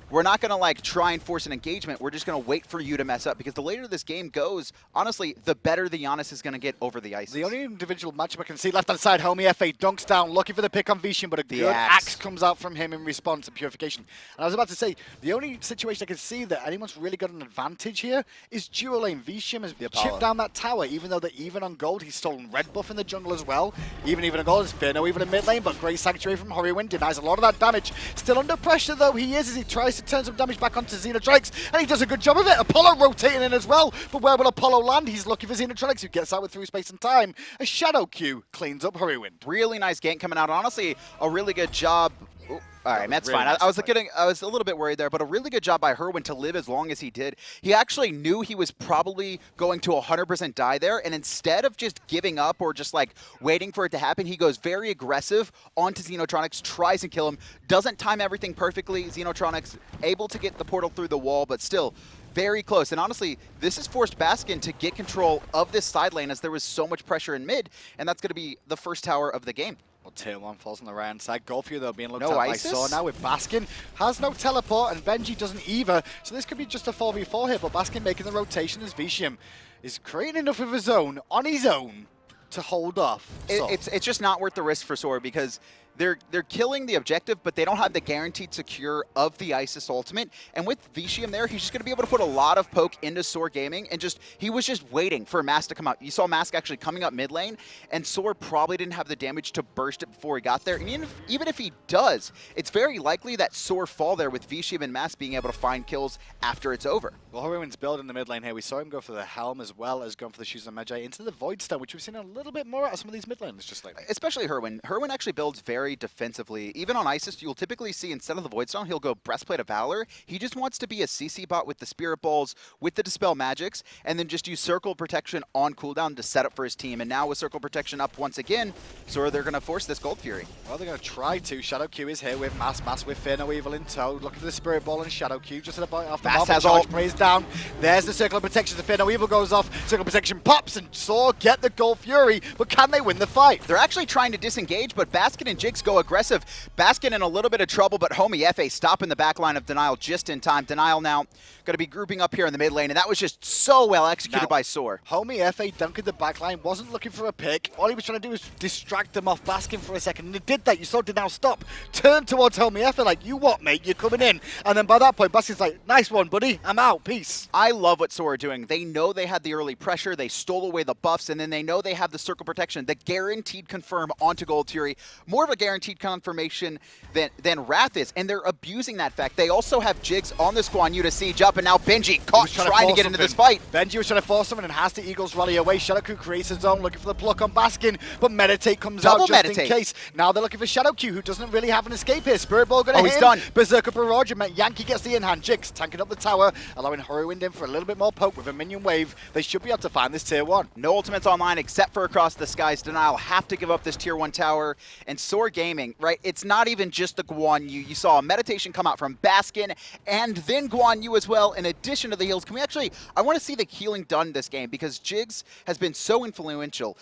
we're not going to like try and force an engagement. We're just going to wait for you to mess up, because the later this game goes, honestly, the better the Janus is going to get over the Isis. The only individual matchup I can see left-hand side, Homiefe dunks down, looking for the pick on Vetium, but a good axe comes out from him in response to Purification. And I was about to say, the only situation I can see that anyone's really got an advantage here is dual lane. Vetium has chipped down that tower, even though they're even on gold. He's stolen red buff in the jungle as well. Even on gold is Fear No Evil in mid lane, but great Sanctuary from Hurriwind denies a lot of that damage. Still under pressure though he is, as he tries to turn some damage back onto Xenotronics, and he does a good job of it. Apollo rotating in as well, but where will Apollo land? He's looking for Xenotronics, who gets out with through space and time. A Shadowq cleans up Hurriwind. Really nice gank coming out. Honestly, a really good job. Ooh, all right, that's really fine. Nice I was a little bit worried there, but a really good job by Hurriwind to live as long as he did. He actually knew he was probably going to 100% die there, and instead of just giving up or just like waiting for it to happen, he goes very aggressive onto Xenotronics, tries and kill him, doesn't time everything perfectly. Xenotronics able to get the portal through the wall, but still very close. And honestly, this has forced Baskin to get control of this side lane, as there was so much pressure in mid, and that's going to be the first tower of the game. Well, tier 1 falls on the right hand side. Golfio, though, being looked at No by Isis? SoaR now with Baskin. Has no teleport, and Benji doesn't either. So this could be just a 4v4 here, but Baskin making the rotation as Vetium is creating enough of his own on his own to hold off. It's just not worth the risk for SoaR, because they're killing the objective, but they don't have the guaranteed secure of the Isis ultimate. And with Vetium there, he's just going to be able to put a lot of poke into SoaR Gaming, and he was just waiting for Mask to come out. You saw Mask actually coming up mid lane, and SoaR probably didn't have the damage to burst it before he got there. And even if he does, it's very likely that SoaR fall there with Vetium and Mask being able to find kills after it's over. Well, Hurriwind's building the mid lane here. We saw him go for the Helm as well as going for the Shoes of Magi into the Void Stone, which we've seen a little bit more out of some of these mid laners just lately. Especially Hurriwind. Hurriwind actually builds very very defensively. Even on Isis, you'll typically see instead of the Voidstone, he'll go Breastplate of Valor. He just wants to be a CC bot with the Spirit Balls, with the Dispel Magics, and then just use Circle Protection on cooldown to set up for his team. And now with Circle Protection up once again, so they're going to force this Gold Fury. Well, they're going to try to. Shadowq is here with Mass with Fear No Evil in tow. Looking for the Spirit Ball and Shadowq just at about off the Batz moment. has all. Plays down. There's the Circle of Protection. The Fear No Evil goes off. Circle of Protection pops and SoaR get the Gold Fury. But can they win the fight? They're actually trying to disengage, but Baskin and Jigz go aggressive. Baskin in a little bit of trouble, but Homiefe stopping the back line of Denial just in time. Denial now going to be grouping up here in the mid lane, and that was just so well executed by SoaR. Homiefe dunking the back line, wasn't looking for a pick. All he was trying to do was distract them off Baskin for a second, and he did that. You saw Denial stop, turn towards Homiefe like, you what, mate? You're coming in. And then by that point, Baskin's like, nice one, buddy. I'm out. Peace. I love what SoaR are doing. They know they had the early pressure. They stole away the buffs, and then they know they have the Circle Protection, the guaranteed confirm onto Gold Fury. More of a guaranteed confirmation than Wrath is, and they're abusing that fact. They also have Jigz on this Guan to siege up, and now Benji caught trying to get into this fight. Benji was trying to force someone and has the Eagles rally away. Shadowq creates his own, looking for the pluck on Baskin, but Meditate comes out just in case. Now they're looking for Shadowq, who doesn't really have an escape here. Spirit Ball going to hit he's him. done. Berserker Barrage, Metyankey gets the in-hand. Jigz tanking up the tower, allowing Hurriwind in for a little bit more poke with a minion wave. They should be able to find this tier 1. No ultimates online except for Across the Skies. Denial have to give up this tier 1 tower. And SoaR Gaming, right, it's not even just the Guan Yu. You saw a meditation come out from Baskin and then Guan Yu as well, in addition to the heals. Can we actually, I want to see the healing done this game because Jigz has been so influential.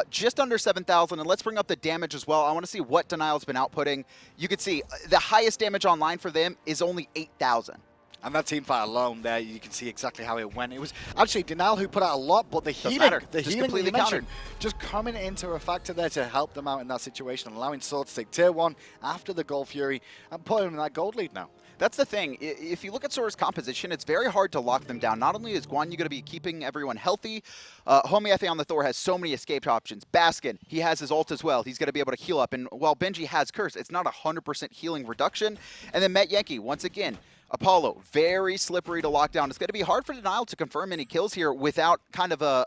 Just under 7,000, and let's bring up the damage as well. I want to see what Denial's been outputting. You can see the highest damage online for them is only 8,000. And that team fight alone there, you can see exactly how it went. It was actually Denial who put out a lot, but the healing completely countered. Just coming into a factor there to help them out in that situation, allowing SoaR to take tier 1 after the Gold Fury and put him in that gold lead now. That's the thing. If you look at SoaR's composition, it's very hard to lock them down. Not only is Guan Yu going to be keeping everyone healthy, Homiefe on the Thor has so many escape options. Baskin, he has his ult as well. He's going to be able to heal up. And while Benji has Curse, it's not 100% healing reduction. And then Metyankey, once again, Apollo, very slippery to lock down. It's going to be hard for Denial to confirm any kills here without kind of a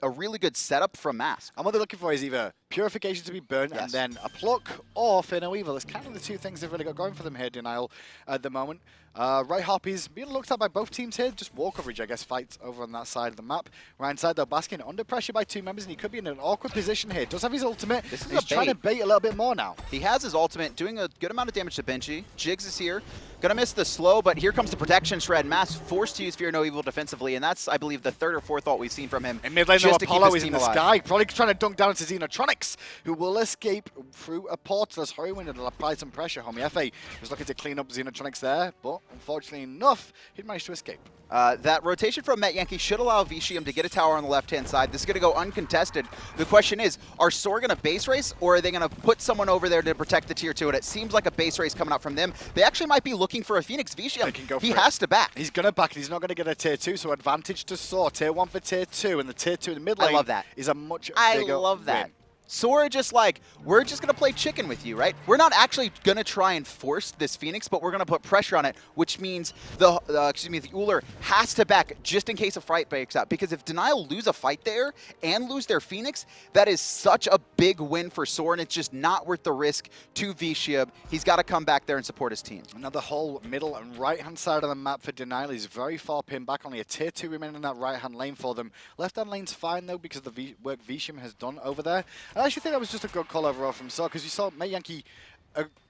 really good setup from Mask. And what they're looking for is either Purification to be burnt and then a pluck or Fear No Evil. It's kind of the two things they've really got going for them here, Denial, at the moment. Right Harpies being looked at by both teams here. Just wall coverage, I guess, fights over on that side of the map. Right inside, though, Baskin under pressure by 2 members, and he could be in an awkward position here. Does have his ultimate. He's trying to bait a little bit more now. He has his ultimate, doing a good amount of damage to Benji. Jigz is here. Gonna miss the slow, but here comes the protection shred. Mask forced to use Fear No Evil defensively, and that's, I believe, the 3rd or 4th ult we've seen from him. In mid lane, though, Apollo is in the sky, probably trying to dunk down into Xenotronics, who will escape through a portal as Hurriwind and apply some pressure. Homiefe was looking to clean up Xenotronics there, but unfortunately enough, he managed to escape. That rotation from Metyankey should allow Vetium to get a tower on the left-hand side. This is going to go uncontested. The question is, are SoaR going to base race, or are they going to put someone over there to protect the tier 2? And it seems like a base race coming up from them. They actually might be looking for a Phoenix. Vetium, he has to back. He's going to back, and he's not going to get a tier 2, so advantage to SoaR. Tier 1 for tier 2, and the tier 2 in the mid lane I love that. is a much I bigger love that. win. SoaR just like, we're just going to play chicken with you, right? We're not actually going to try and force this Phoenix, but we're going to put pressure on it, which means the Ullr has to back just in case a fight breaks out. Because if Denial lose a fight there and lose their Phoenix, that is such a big win for SoaR, and it's just not worth the risk to Vetium. He's got to come back there and support his team. Now the whole middle and right-hand side of the map for Denial is very far pinned back. Only a tier 2 remaining in that right-hand lane for them. Left-hand lane's fine, though, because of the work Vetium has done over there. I actually think that was just a good call overall from SoaR, because you saw Metyankey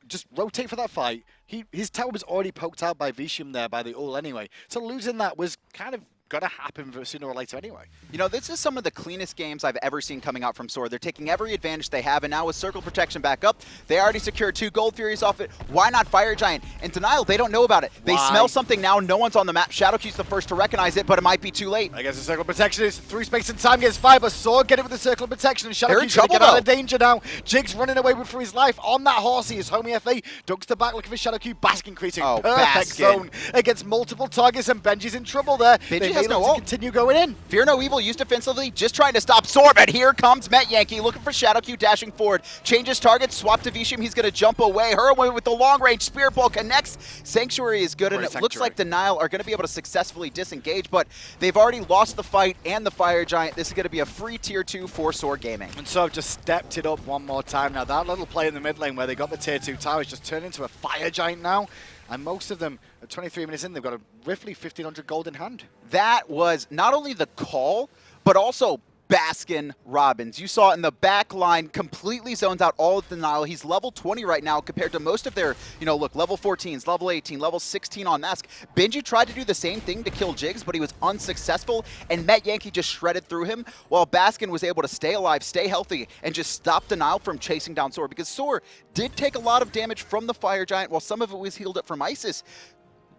just rotate for that fight. His tower was already poked out by Vetium there, by the Ullr anyway. So losing that was kind of going to happen sooner or later anyway. You know, this is some of the cleanest games I've ever seen coming out from SoaR. They're taking every advantage they have, and now with Circle Protection back up, they already secured 2 Gold Furies off it. Why not Fire Giant? And Denial, they don't know about it. They smell something now. No one's on the map. Shadowq's the first to recognize it, but it might be too late. I guess the Circle of Protection is through space and time, gets 5, but SoaR get it with the Circle of Protection, and Shadowq's going to get out of danger now. Jigz running away for his life on that horsey as Homiefe dunks the back looking for Shadowq. Baskin creating perfect zone against multiple targets, and Benji's in trouble there. Benji has has no look to ult. continue going in. Fear No Evil used defensively, just trying to stop SoaR, but here comes Metyankey looking for Shadowq, dashing forward. Changes target, swap to Vetium, he's going to jump away. Hurriwind with the long range, Spear Ball connects. Sanctuary is good, and it looks like Denial are going to be able to successfully disengage, but they've already lost the fight and the Fire Giant. This is going to be a free tier 2 for SoaR Gaming. And so I've just stepped it up one more time now. That little play in the mid lane where they got the tier 2 towers just turned into a Fire Giant now. And most of them, at 23 minutes in, they've got a roughly 1,500 gold in hand. That was not only the call, but also Baskin Robbins. You saw in the back line, completely zones out all of Denial. He's level 20 right now compared to most of their, look, level 14s, level 18, level 16 on Mask. Benji tried to do the same thing to kill Jigz, but he was unsuccessful, and Metyankey just shredded through him, while Baskin was able to stay alive, stay healthy, and just stop Denial from chasing down SoaR, because SoaR did take a lot of damage from the Fire Giant, while some of it was healed up from Isis.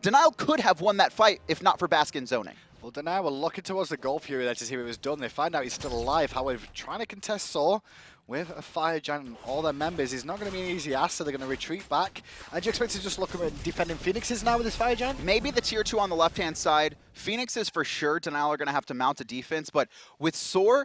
Denial could have won that fight if not for Baskin zoning. Well, Denial were looking towards the Gold Fury there to see if it was done. They find out he's still alive. However, trying to contest SoaR with a Fire Giant and all their members is not going to be an easy ask, so they're going to retreat back. And do you expect to just look at defending Phoenixes now with this Fire Giant? Maybe the tier 2 on the left-hand side. Phoenixes for sure, Denial are going to have to mount a defense, but with SoaR,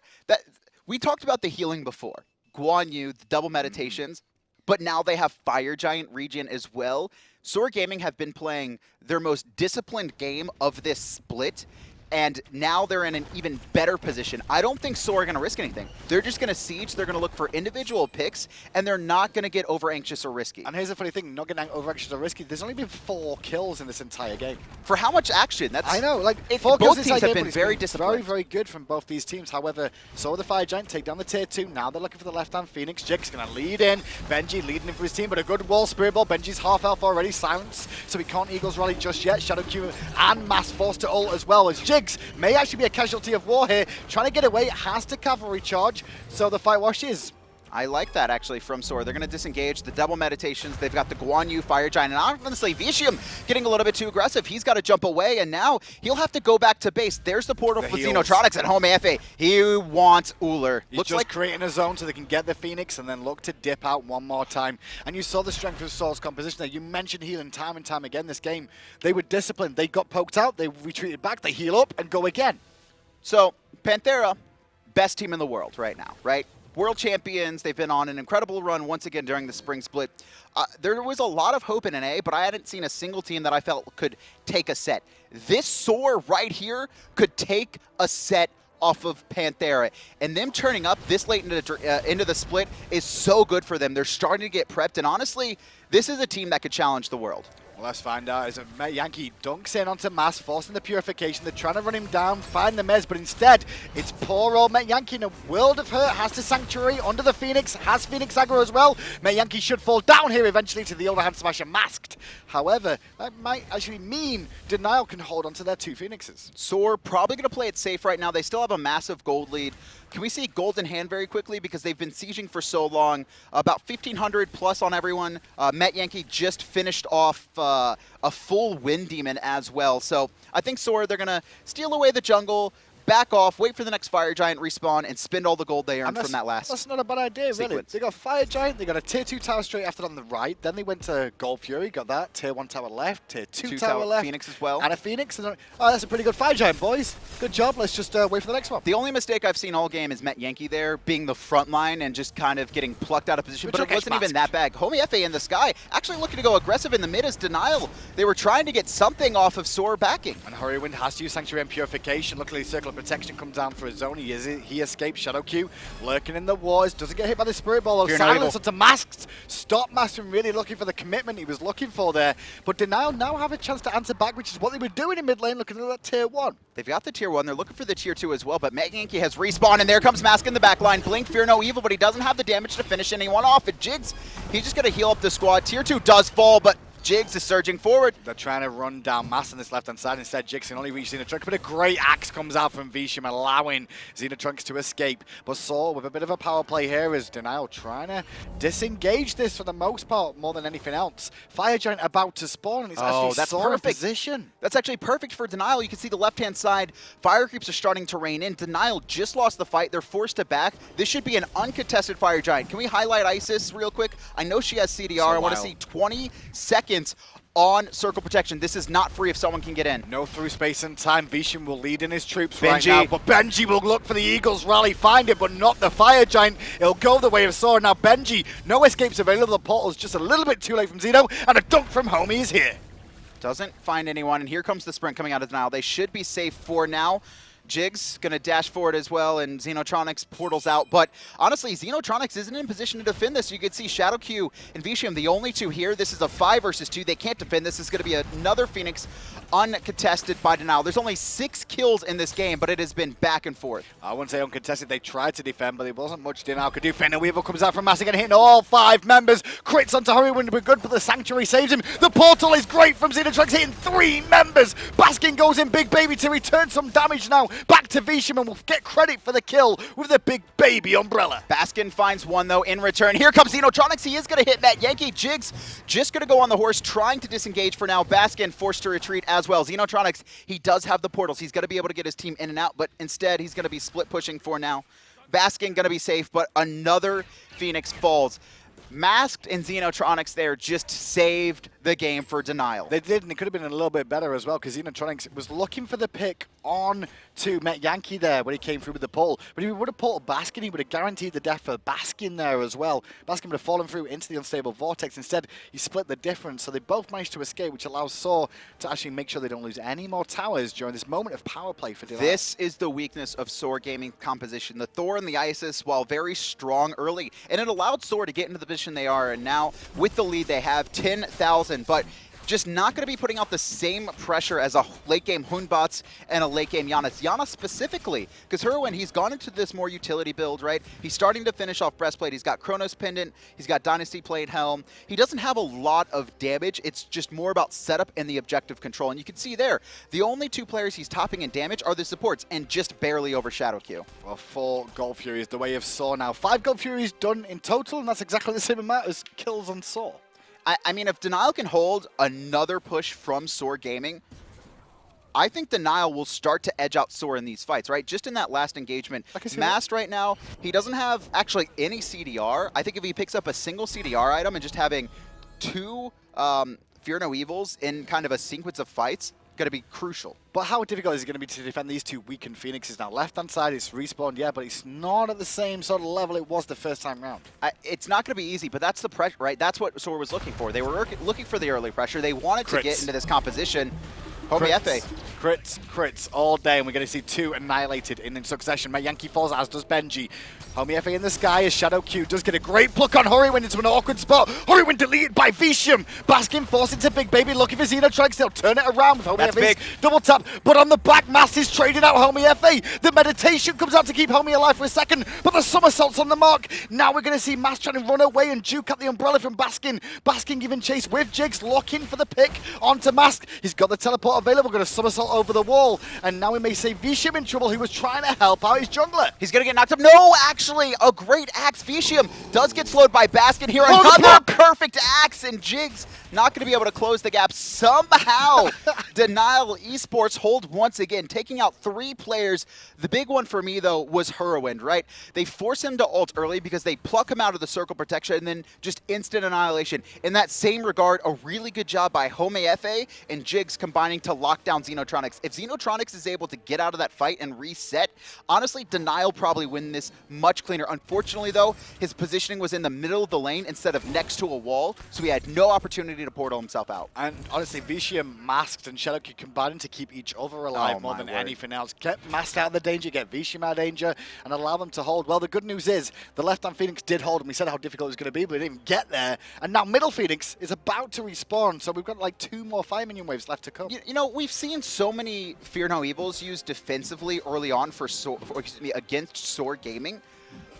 we talked about the healing before. Guan Yu, the double meditations, but now they have Fire Giant regen as well. SoaR Gaming have been playing their most disciplined game of this split, and now they're in an even better position. I don't think SoaR are going to risk anything. They're just going to siege, they're going to look for individual picks, and they're not going to get over-anxious or risky. And here's the funny thing, not getting over-anxious or risky, there's only been 4 kills in this entire game. For how much action? I know, like, 4 kills both this teams game, have been very disciplined. Very, very good from both these teams. However, SoaR the Fire Giant take down the tier 2. Now they're looking for the left-hand Phoenix. Jigz going to lead in. Benji leading in for his team, but a good wall Spirit Ball. Benji's half health already, silenced, so he can't Eagles rally just yet. Shadowq and Mass forced to ult as well, as Jigz may actually be a casualty of war here. Trying to get away, has to cavalry charge, so the fight washes. I like that, actually, from SoaR. They're going to disengage the double meditations. They've got the Guan Yu Fire Giant, and honestly, Vetium getting a little bit too aggressive. He's got to jump away, and now he'll have to go back to base. There's the portal for Xenotronics at Homiefe. He wants Ullr. He's just creating a zone so they can get the Phoenix and then look to dip out one more time. And you saw the strength of SoaR's composition there. You mentioned healing time and time again this game. They were disciplined. They got poked out. They retreated back. They heal up and go again. So, Panthera, best team in the world right now, right? World champions, they've been on an incredible run once again during the spring split. There was a lot of hope in NA, but I hadn't seen a single team that I felt could take a set. This SoaR right here could take a set off of Panthera, and them turning up this late into the split is so good for them. They're starting to get prepped, and honestly, this is a team that could challenge the world. Well, let's find out as Metyankey dunks in onto Mass, forcing the purification. They're trying to run him down, find the mez, but instead, it's poor old Metyankey in a world of hurt, has the Sanctuary under the Phoenix, has Phoenix aggro as well. Metyankey should fall down here eventually to the overhand smasher masked. However, that might actually mean Denial can hold onto their 2 Phoenixes. SoaR probably going to play it safe right now. They still have a massive gold lead. Can we see gold in hand very quickly? Because they've been sieging for so long. About 1,500 plus on everyone. Metyankey just finished off a full Wind Demon as well. So I think SoaR, they're going to steal away the jungle, back off, wait for the next Fire Giant respawn, and spend all the gold they earned from that last That's not a bad idea, sequence. really. They got Fire Giant, they got a tier 2 tower straight after on the right, then they went to Gold Fury, got that, tier 1 tower left, tier 2 tower left. Phoenix as well. And a Phoenix. And that's a pretty good Fire Giant, boys. Good job, let's just wait for the next one. The only mistake I've seen all game is Metyankey there, being the front line and just kind of getting plucked out of position, but it wasn't even that bad. Homiefe in the sky, actually looking to go aggressive in the mid as Denial. They were trying to get something off of SoaR backing. And Hurriwind has to use Sanctuary and Purification. Luckily, Circle of Protection comes down for a zone. He escapes. Shadowq lurking in the wars. Doesn't get hit by the Spirit Ball. Silence onto Masked. Stop Masked from really looking for the commitment he was looking for there. But Denial now have a chance to answer back, which is what they were doing in mid lane, looking at that tier 1. They've got the tier 1. They're looking for the tier 2 as well, but Metyankey has respawned, and there comes Mask in the back line. Blink, Fear No Evil, but he doesn't have the damage to finish anyone off. And Jigz, he's just going to heal up the squad. Tier 2 does fall, but Jigz is surging forward. They're trying to run down Mass on this left-hand side. Instead, Jigz can only reach Xenotronics, but a great axe comes out from Vetium, allowing Xenotronics to escape. But SoaR with a bit of a power play here is Denial trying to disengage this for the most part, more than anything else. Fire Giant about to spawn, and it's actually SoaR in position. That's actually perfect for Denial. You can see the left-hand side. Fire creeps are starting to rain in. Denial just lost the fight. They're forced to back. This should be an uncontested Fire Giant. Can we highlight Isis real quick? I know she has CDR. I want to see 20 seconds on circle protection. This is not free if someone can get in. No through space and time. Vetium will lead in his troops Benji. right now, but Benji will look for the Eagles rally, find it, but not the Fire Giant. It'll go the way of SoaR. Now Benji, no escapes available. The portal's just a little bit too late from Xeno, and a dunk from Homie is here. Doesn't find anyone, and here comes the sprint coming out of denial. They should be safe for now. Jigz gonna dash forward as well, and Xenotronics portals out. But honestly, Xenotronics isn't in position to defend this. You can see Shadowq and Vetium, the only two here. This is a 5 versus 2. They can't defend this. This is gonna be another Phoenix uncontested by denial. There's only 6 kills in this game, but it has been back and forth. I wouldn't say uncontested. They tried to defend, but there wasn't much denial could do. Fenner Weevil comes out from Baskin and hitting all 5 members. Crits onto Hurriwind to be good, but the Sanctuary saves him. The portal is great from Xenotronics, hitting 3 members. Baskin goes in Big Baby to return some damage now. Back to Vetium, and will get credit for the kill with the Big Baby umbrella. Baskin finds one, though, in return. Here comes Xenotronics. He is going to hit Metyankey. Jigz just going to go on the horse, trying to disengage for now. Baskin forced to retreat as well. Xenotronics, he does have the portals. He's going to be able to get his team in and out, but instead he's going to be split pushing for now. Baskin going to be safe, but another Phoenix falls. Masked and Xenotronics there just saved the game for denial. They did, and it could have been a little bit better as well, because Xenotronics was looking for the pick on to Metyankey there when he came through with the pull. But if he would have pulled Baskin, he would have guaranteed the death for Baskin there as well. Baskin would have fallen through into the unstable vortex. Instead, he split the difference, so they both managed to escape, which allows SoaR to actually make sure they don't lose any more towers during this moment of power play for denial. This is the weakness of SoaR Gaming composition. The Thor and the Isis, while very strong early, and it allowed SoaR to get into the position they are, and now with the lead they have 10,000, but just not going to be putting out the same pressure as a late game Hunbatz and a late game Janus. Janus specifically, because Hurriwind, he's gone into this more utility build, right? He's starting to finish off Breastplate. He's got Chronos Pendant. He's got Dynasty Plate Helm. He doesn't have a lot of damage. It's just more about setup and the objective control. And you can see there, the only 2 players he's topping in damage are the supports, and just barely over Shadowq. Well, 4 Gold Furies, the way of SoaR now. 5 Gold Furies done in total, and that's exactly the same amount as kills on SoaR. I mean, if Denial can hold another push from SoaR Gaming, I think Denial will start to edge out SoaR in these fights, right? Just in that last engagement. Mast right now, he doesn't have actually any CDR. I think if he picks up a single CDR item and just having 2 Fear No Evils in kind of a sequence of fights, going to be crucial. But how difficult is it going to be to defend these 2 weakened Phoenixes now? Left-hand side is respawned, yeah, but it's not at the same sort of level it was the first time round. It's not going to be easy, but that's the pressure, right? That's what SoaR was looking for. They were looking for the early pressure. They wanted to get into this composition. Homiefe. Crits all day, and we're going to see 2 annihilated in succession. Metyankey falls, as does Benji. Homiefe in the sky as Shadowq does get a great pluck on Hurriwind into an awkward spot. Hurriwind deleted by Vetium. Baskin forced into Big Baby, looking for Xenotronics. They'll turn it around with Homiefe's double tap, but on the back, Mass is trading out Homiefe. The meditation comes out to keep Homie alive for a second, but the somersault's on the mark. Now we're going to see Mass trying to run away and juke at the umbrella from Baskin. Baskin giving chase with Jigz, looking for the pick onto Mask. He's got the teleport available, going to somersault over the wall, and now we may see Vetium in trouble, who was trying to help out his jungler. He's going to get knocked up. No, actually, a great axe. Vetium does get slowed by Baskin here. Another perfect axe, and Jigz not going to be able to close the gap. Somehow, Denial Esports hold once again, taking out 3 players. The big one for me, though, was Hurriwind, right? They force him to ult early because they pluck him out of the circle protection and then just instant annihilation. In that same regard, a really good job by Homiefe and Jigz combining to lock down Xenotronics. If Xenotronics is able to get out of that fight and reset, honestly, Denial probably win this much cleaner. Unfortunately, though, his positioning was in the middle of the lane instead of next to a wall, so he had no opportunity to portal himself out. And honestly, Vetium, Masked, and Shadowq combining to keep each other alive more than anything else. Get Masked out of the danger, get Vetium out of danger, and allow them to hold. Well, the good news is the left-hand Phoenix did hold, and we said how difficult it was going to be, but it didn't even get there. And now middle Phoenix is about to respawn, so we've got like 2 more fire minion waves left to come. You know, we've seen so many Fear No Evils used defensively early on for against SoaR Gaming.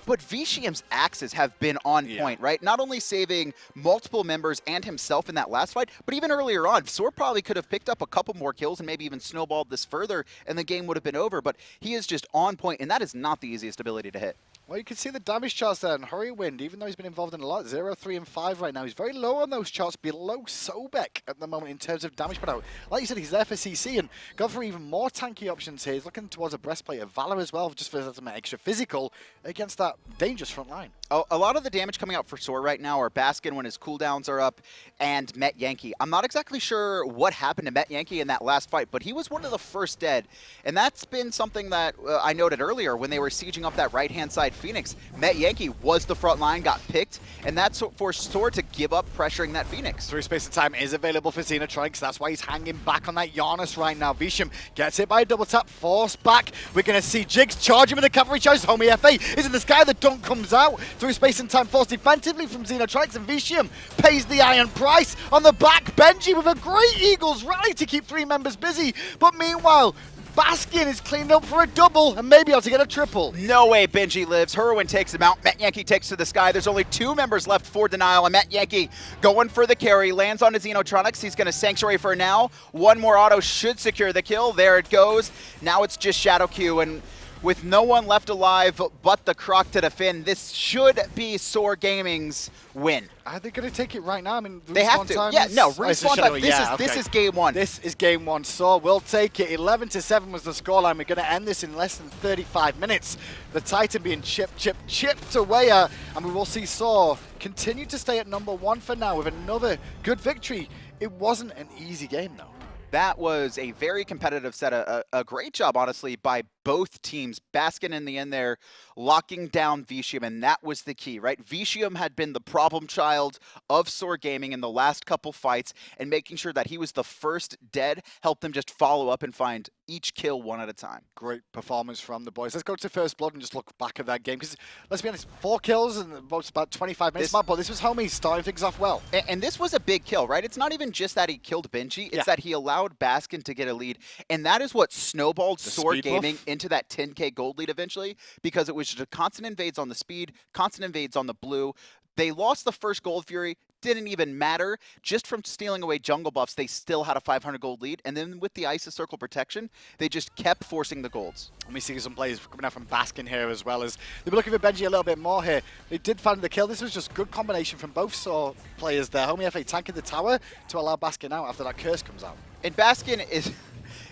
But Vetium's axes have been on point, right? Not only saving multiple members and himself in that last fight, but even earlier on, SoaR probably could have picked up a couple more kills and maybe even snowballed this further, and the game would have been over. But he is just on point, and that is not the easiest ability to hit. Well, you can see the damage charts there, and Hurriwind, even though he's been involved in a lot, 0, 3, and 5 right now, he's very low on those charts, below Sobek at the moment in terms of damage put out. Like you said, he's there for CC, and gone for even more tanky options here. He's looking towards a breastplate of Valor as well, just for some extra physical against that dangerous front line. Oh, a lot of the damage coming out for SoaR right now are Baskin when his cooldowns are up, and Metyankey. I'm not exactly sure what happened to Metyankey in that last fight, but he was one of the first dead, and that's been something that I noted earlier when they were sieging up that right-hand side Phoenix. Metyankey was the front line, got picked, and that's for SoaR to give up pressuring that Phoenix. Through space and time is available for Xenotronics. That's why he's hanging back on that Janus right now. Vetium gets hit by a double tap, forced back. We're going to see Jigz charging with a cavalry charge. Homiefe is in the sky. The dunk comes out. Through space and time, forced defensively from Xenotronics, and Vetium pays the iron price on the back. Benji with a great Eagles rally to keep 3 members busy. But meanwhile, Baskin is cleaned up for a double and maybe able to get a triple. No way Benji lives. Hurriwind takes him out. Metyankey takes to the sky. There's only 2 members left for denial, and Metyankey going for the carry. Lands on his Xenotronics. He's going to Sanctuary for now. 1 more auto should secure the kill. There it goes. Now it's just Shadowq, and with no one left alive but the Croc to defend, this should be SoaR Gaming's win. Are they going to take it right now? I mean, they have to. Yeah, no, respawn time. This is game 1. This is game 1. SoaR will take it. 11-7 was the scoreline. We're going to end this in less than 35 minutes. The Titan being chipped away at, and we will see SoaR continue to stay at number 1 for now with another good victory. It wasn't an easy game, though. That was a very competitive set. A great job, honestly, by both teams. Baskin in the end there, locking down Vetium, and that was the key, right? Vetium had been the problem child of SoaR Gaming in the last couple fights, and making sure that he was the first dead helped them just follow up and find each kill one at a time. Great performance from the boys. Let's go to First Blood and just look back at that game, because let's be honest, 4 kills in about 25 minutes, but this was Homie starting things off well. And this was a big kill, right? It's not even just that he killed Benji, it's that he allowed Baskin to get a lead, and that is what snowballed SoaR Gaming into that 10K gold lead eventually, because it was just a constant invades on the speed, constant invades on the blue. They lost the first Gold Fury, didn't even matter. Just from stealing away jungle buffs, they still had a 500 gold lead, and then with the Isis Circle protection, they just kept forcing the golds. And we see some plays coming out from Baskin here as well, as they were looking for Benji a little bit more here. They did find the kill. This was just good combination from both SoaR players there. Homiefe tanking the tower to allow Baskin out after that curse comes out. And Baskin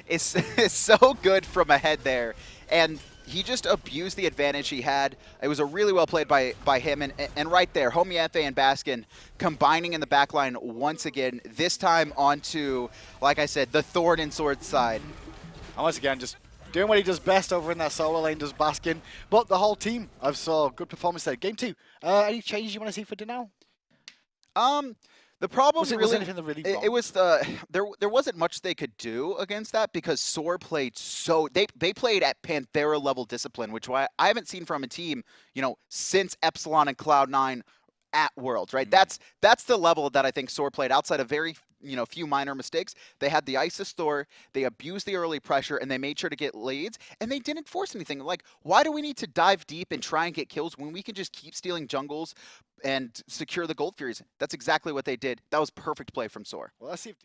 is so good from ahead there, and he just abused the advantage he had. It was a really well played by him, and right there, Homiefe and Baskin combining in the back line once again, this time onto, like I said, the thorn and sword side. And once again, just doing what he does best over in that solo lane, does Baskin. But the whole team, I've saw good performance there. Game 2, any changes you want to see for Denial? The problem was anything that really it was there wasn't much they could do against that, because SoaR played they played at Panthera level discipline, which I haven't seen from a team, you know, since Epsilon and Cloud9 at Worlds, right? That's the level that I think SoaR played outside of very, you know, few minor mistakes. They had the Isis Thor, they abused the early pressure, and they made sure to get leads, and they didn't force anything. Like, why do we need to dive deep and try and get kills when we can just keep stealing jungles and secure the Gold Furies? That's exactly what they did. That was perfect play from SoaR. Well, let's see if